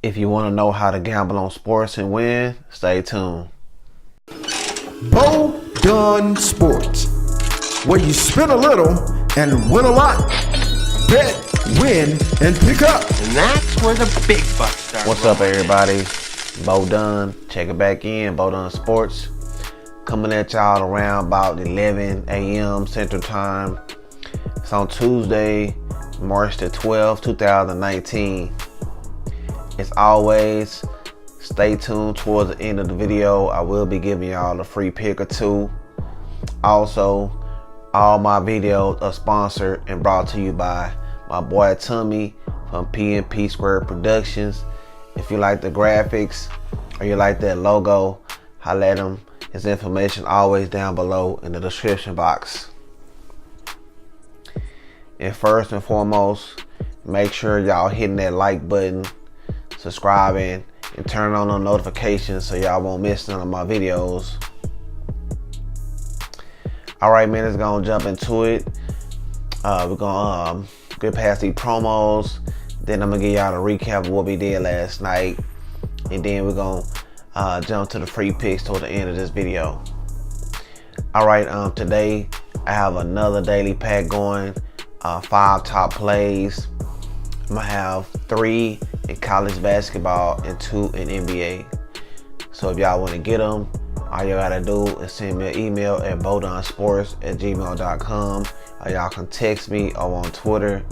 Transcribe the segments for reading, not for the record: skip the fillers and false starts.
If you want to know how to gamble on sports and win, stay tuned. Dunn Sports, where you spin a little and win a lot. Bet, win, and pick up. And that's where the big bucks start. What's up, everybody? Dunn, check it back in. Dunn Sports, coming at y'all around about 11 a.m. Central Time. It's on Tuesday, March the 12th, 2019. As always, stay tuned towards the end of the video. I will be giving y'all a free pick or two. Also, all my videos are sponsored and brought to you by my boy Tommy from PnpSquaredProductions. If you like the graphics or you like that logo, holla at him. His information always down below in the description box. And first and foremost, make sure y'all hitting that like button, subscribing, and turn on the notifications so y'all won't miss none of my videos. Alright, man, let's go and jump into it. We're gonna get past these promos, then I'm gonna give y'all a recap of what we did last night, and then we're gonna jump to the free picks toward the end of this video. Alright, today I have another daily pack going, 5 top plays. I'm gonna have 3 in college basketball and 2 in NBA. So if y'all want to get them, all you gotta do is send me an email at bodunsports@gmail.com, or y'all can text me or on Twitter.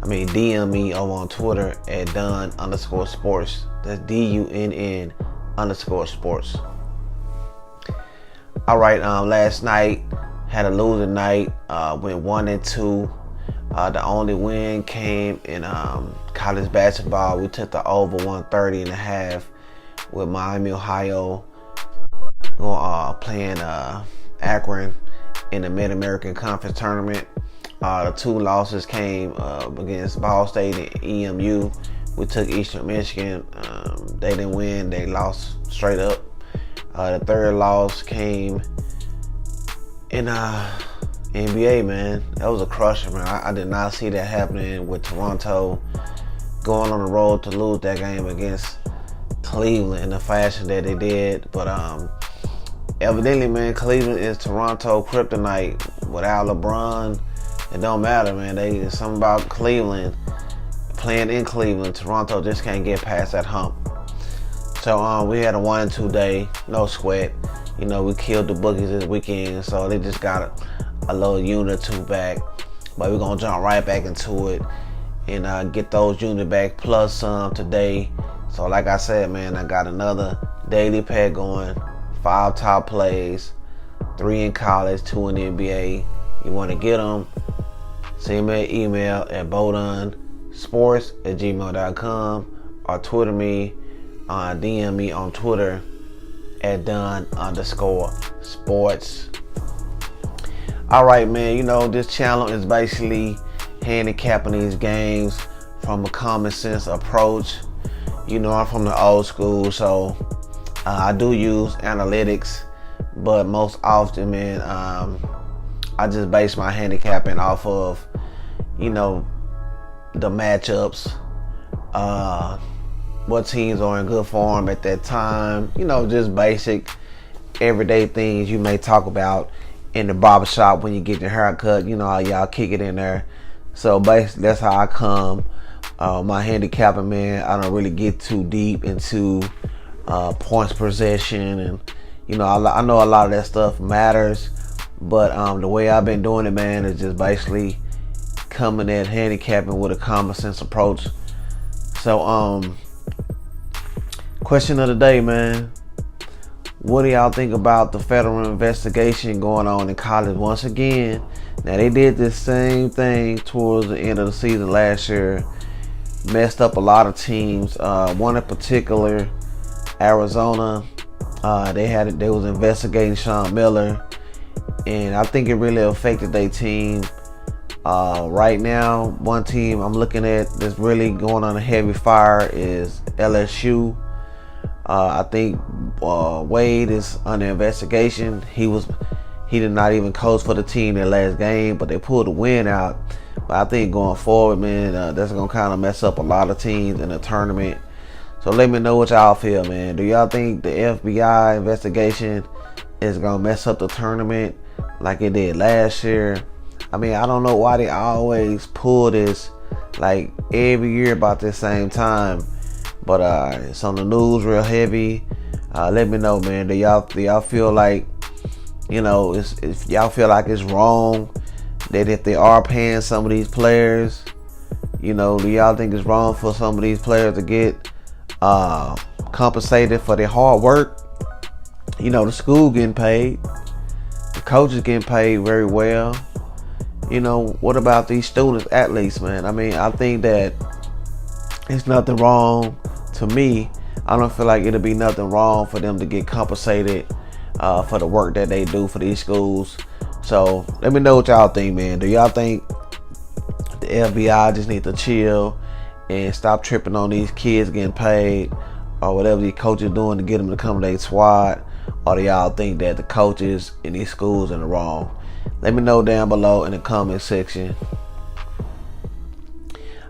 DM me over on Twitter at Dunn_sports. That's DUNN_sports. Alright, last night had a losing night, went 1-2. The only win came in college basketball. We took the over 130.5 with Miami, Ohio, playing Akron in the Mid-American Conference Tournament. The 2 losses came against Ball State and EMU. We took Eastern Michigan. They didn't win. They lost straight up. The 3rd loss came in NBA, man. That was a crusher, man. I did not see that happening with Toronto going on the road to lose that game against Cleveland in the fashion that they did. But evidently, man, Cleveland is Toronto kryptonite. Without LeBron, it don't matter, man. It's something about Cleveland, playing in Cleveland. Toronto just can't get past that hump. So we had a 1-2 day, no sweat. You know, we killed the bookies this weekend, so they just got a little unit or 2 back. But we're gonna jump right back into it and get those units back plus some today. So like I said, man, I got another daily pack going, 5 top plays, 3 in college, 2 in the NBA. You want to get them, send me an email at bodunsports@gmail.com or Twitter me, DM me on Twitter at Dunn_sports. Alright, man, you know, this channel is basically handicapping these games from a common sense approach. You know, I'm from the old school, so I do use analytics, but most often, man, I just base my handicapping off of, you know, the matchups, what teams are in good form at that time, you know, just basic everyday things you may talk about in the barbershop when you get your haircut. You know how y'all kick it in there. So basically that's how I come. My handicapping, man, I don't really get too deep into points possession, and you know, I know a lot of that stuff matters, but the way I've been doing it, man, is just basically coming at handicapping with a common sense approach. So question of the day, man. What do y'all think about the federal investigation going on in college once again? Now, they did this same thing towards the end of the season last year. Messed up a lot of teams. One in particular, Arizona. They was investigating Sean Miller, and I think it really affected their team. Right now, one team I'm looking at that's really going on a heavy fire is LSU. I think Wade is under investigation. He did not even coach for the team their last game, but they pulled a win out. But I think going forward, man, that's gonna kind of mess up a lot of teams in the tournament. So let me know what y'all feel, man. Do y'all think the FBI investigation is gonna mess up the tournament like it did last year? I mean, I don't know why they always pull this like every year about this same time, but it's on the news real heavy. Let me know, man. Do y'all feel like, you know, if y'all feel like it's wrong that if they are paying some of these players, you know, do y'all think it's wrong for some of these players to get compensated for their hard work? You know, the school getting paid, the coaches getting paid very well. You know, what about these students, athletes, man? I mean, I think that it's nothing wrong to me. I don't feel like it'll be nothing wrong for them to get compensated for the work that they do for these schools. So let me know what y'all think, man. Do y'all think the FBI just need to chill and stop tripping on these kids getting paid, or whatever these coaches doing to get them to come to their squad? Or do y'all think that the coaches in these schools are in the wrong? Let me know down below in the comment section.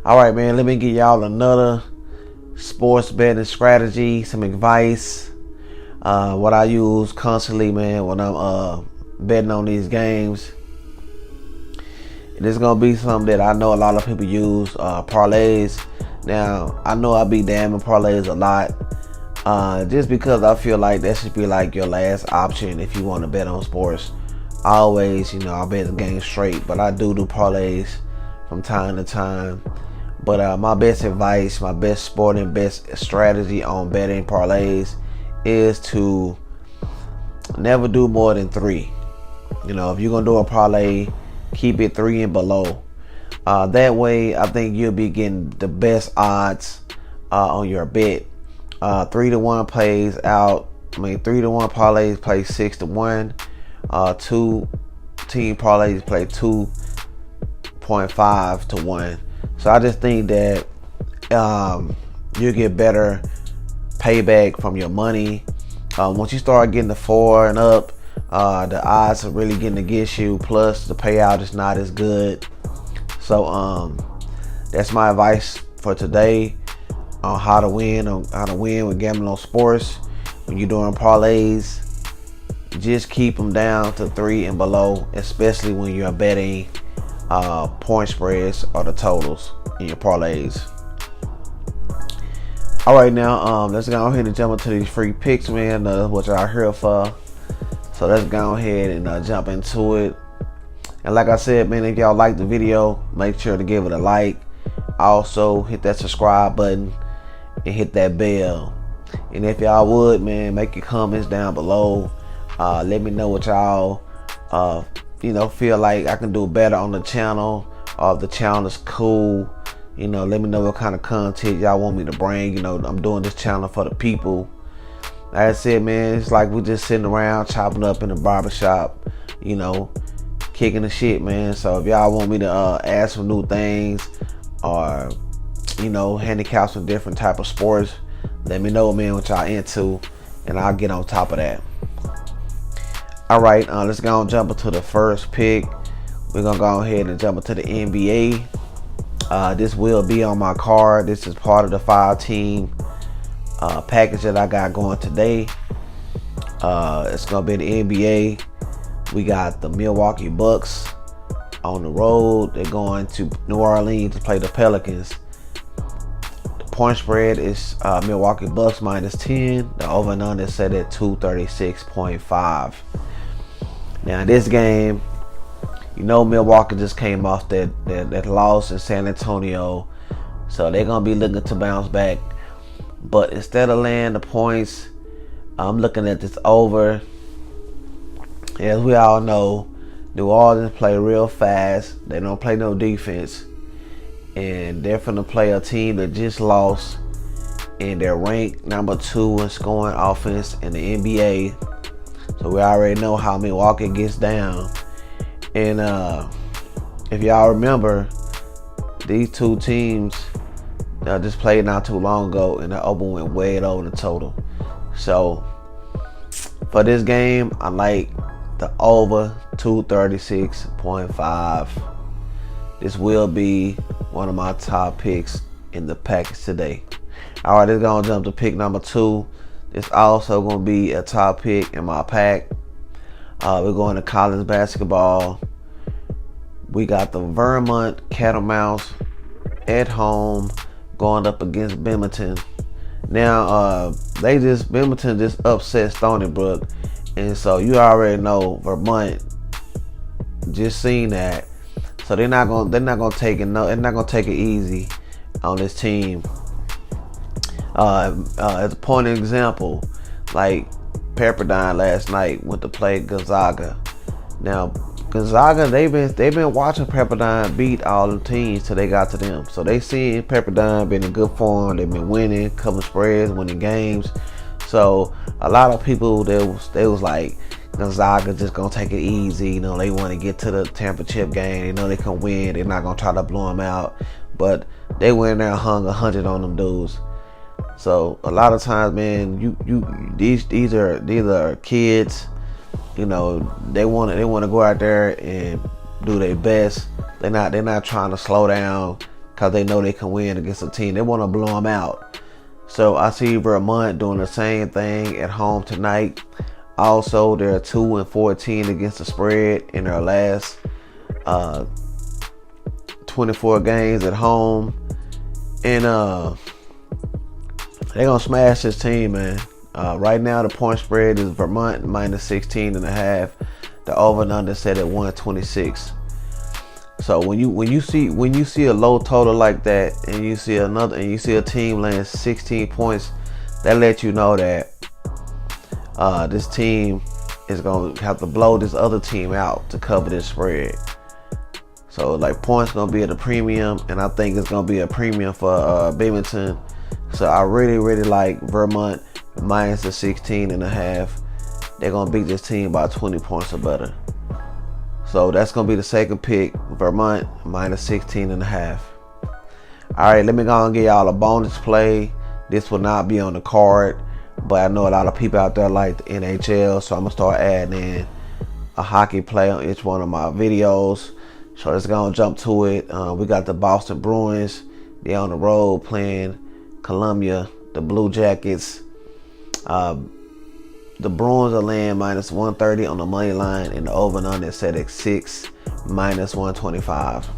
All right, man, let me give y'all another sports betting strategy, some advice, what I use constantly, man, when I'm betting on these games. And it's gonna be something that I know a lot of people use, parlays. Now, I know I be damning parlays a lot, just because I feel like that should be like your last option if you want to bet on sports. I always, you know, I bet the game straight, but I do parlays from time to time. But my best advice, my best sporting, best strategy on betting parlays is to never do more than 3. You know, if you're gonna do a parlay, keep it 3 and below. That way, I think you'll be getting the best odds on your bet. 3-to-1 plays out. I mean, 3-to-1 parlays play 6-to-1. 2-team parlays play 2.5-to-1. So I just think that you get better payback from your money. Once you start getting the 4 and up, the odds are really getting against you. Plus, the payout is not as good. So that's my advice for today on how to win with gambling on sports. When you're doing parlays, just keep them down to 3 and below, especially when you're betting point spreads or the totals in your parlays. All right, now let's go ahead and jump into these free picks, man, which I'm here for. So let's go ahead and jump into it. And like I said, man, if y'all like the video, make sure to give it a like. Also, hit that subscribe button and hit that bell. And if y'all would, man, make your comments down below. Let me know what y'all feel like I can do better on the channel, or if the channel is cool. You know, let me know what kind of content y'all want me to bring. You know, I'm doing this channel for the people. Like I said, man, it's like we just sitting around chopping up in the barbershop, you know, kicking the shit, man. So if y'all want me to add some new things, or, you know, handicap some different type of sports, let me know, man, what y'all into, and I'll get on top of that. All right, let's go and jump into the first pick. We're gonna go ahead and jump into the NBA. This will be on my card. This is part of the 5-team package that I got going today. It's gonna be the NBA. We got the Milwaukee Bucks on the road. They're going to New Orleans to play the Pelicans. The point spread is Milwaukee Bucks -10. The over and under is set at 236.5. Now in this game, you know, Milwaukee just came off that loss in San Antonio, so they're gonna be looking to bounce back. But instead of laying the points, I'm looking at this over. As we all know, New Orleans play real fast. They don't play no defense, and they're finna play a team that just lost, and they're ranked number 2 in scoring offense in the NBA. So we already know how Milwaukee gets down. And if y'all remember, these two teams just played not too long ago, and the over went way over the total. So for this game, I like the over 236.5. This will be one of my top picks in the package today. All right, let's go and jump to pick number 2. It's also going to be a top pick in my pack. We're going to college basketball. We got the Vermont Catamounts at home going up against Binghamton. Now, Binghamton just upset Stony Brook, and so you already know Vermont just seen that, so they're not gonna take it easy on this team. As a point of example, like Pepperdine last night went to play Gonzaga. Now Gonzaga, they've been watching Pepperdine beat all the teams till they got to them. So they seen Pepperdine been in good form. They've been winning, covering spreads, winning games. So a lot of people they was like, Gonzaga just gonna take it easy. You know, they want to get to the championship game. They know they can win. They're not gonna try to blow them out. But they went in there and hung 100 on them dudes. So a lot of times, man, these are kids. You know, they want to go out there and do their best. They're not trying to slow down because they know they can win against a team. They want to blow them out. So I see Vermont doing the same thing at home tonight. Also, they're 2-14 against the spread in their last 24 games at home, and they're gonna smash this team, man. Right now, the point spread is Vermont minus 16.5. The over and under set at 126. So when you see a low total like that, and you see a team laying 16 points, that lets you know that this team is gonna have to blow this other team out to cover this spread. So like points gonna be at a premium, and I think it's gonna be a premium for Binghamton. So I really like Vermont minus the 16.5. They're gonna beat this team by 20 points or better. So that's gonna be the second pick, Vermont minus 16.5. All right, let me go and give y'all a bonus play. This will not be on the card, but I know a lot of people out there like the NHL, so I'm gonna start adding in a hockey play on each one of my videos. So let's go and jump to it. We got the Boston Bruins. They're on the road playing Columbia, the Blue Jackets. The Bruins are laying minus 130 on the money line, and the over and under set at 6 minus 125.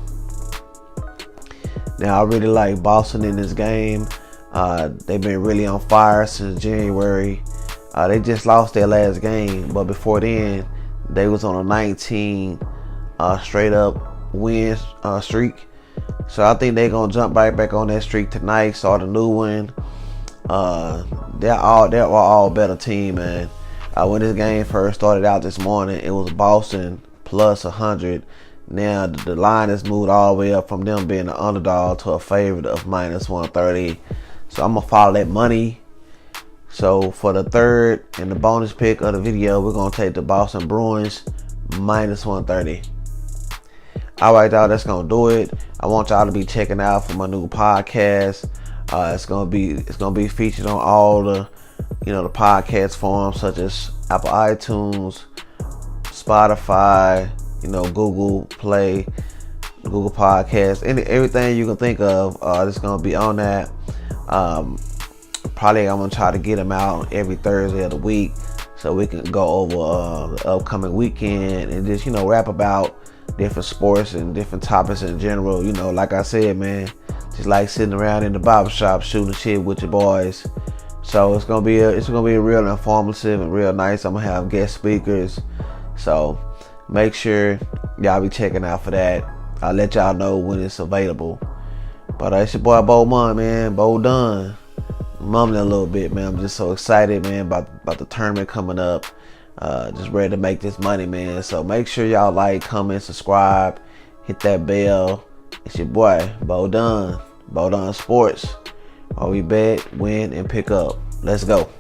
Now I really like Boston in this game. They've been really on fire since January. They just lost their last game, but before then they was on a 19 straight up win streak. So I think they're gonna jump right back on that streak tonight, start a new one. They're all better team, man. When this game first started out this morning, it was Boston plus 100. Now the line has moved all the way up from them being an underdog to a favorite of minus 130. So I'm gonna follow that money. So for the third and the bonus pick of the video, we're gonna take the Boston Bruins minus 130. All right, y'all, that's gonna do it. I want y'all to be checking out for my new podcast. It's gonna be featured on all the the podcast forums such as Apple iTunes, Spotify, Google Play, Google Podcasts, everything you can think of. It's gonna be on that. Probably I'm gonna try to get them out every Thursday of the week so we can go over the upcoming weekend and just rap about different sports and different topics in general. Like I said, man, just like sitting around in the barbershop shooting shit with your boys. So it's gonna be a real informative and real nice. I'm gonna have guest speakers, so make sure y'all be checking out for that. I'll let y'all know when it's available. But it's your boy Bo Munn, man, Bo Dunn. I'm mumbling a little bit, man. I'm just so excited, man, about the tournament coming up. Just ready to make this money, man. So make sure y'all like, comment, subscribe, hit that bell. It's your boy Bo Dunn, Bo Dunn Sports. While we bet, win, and pick up. Let's go.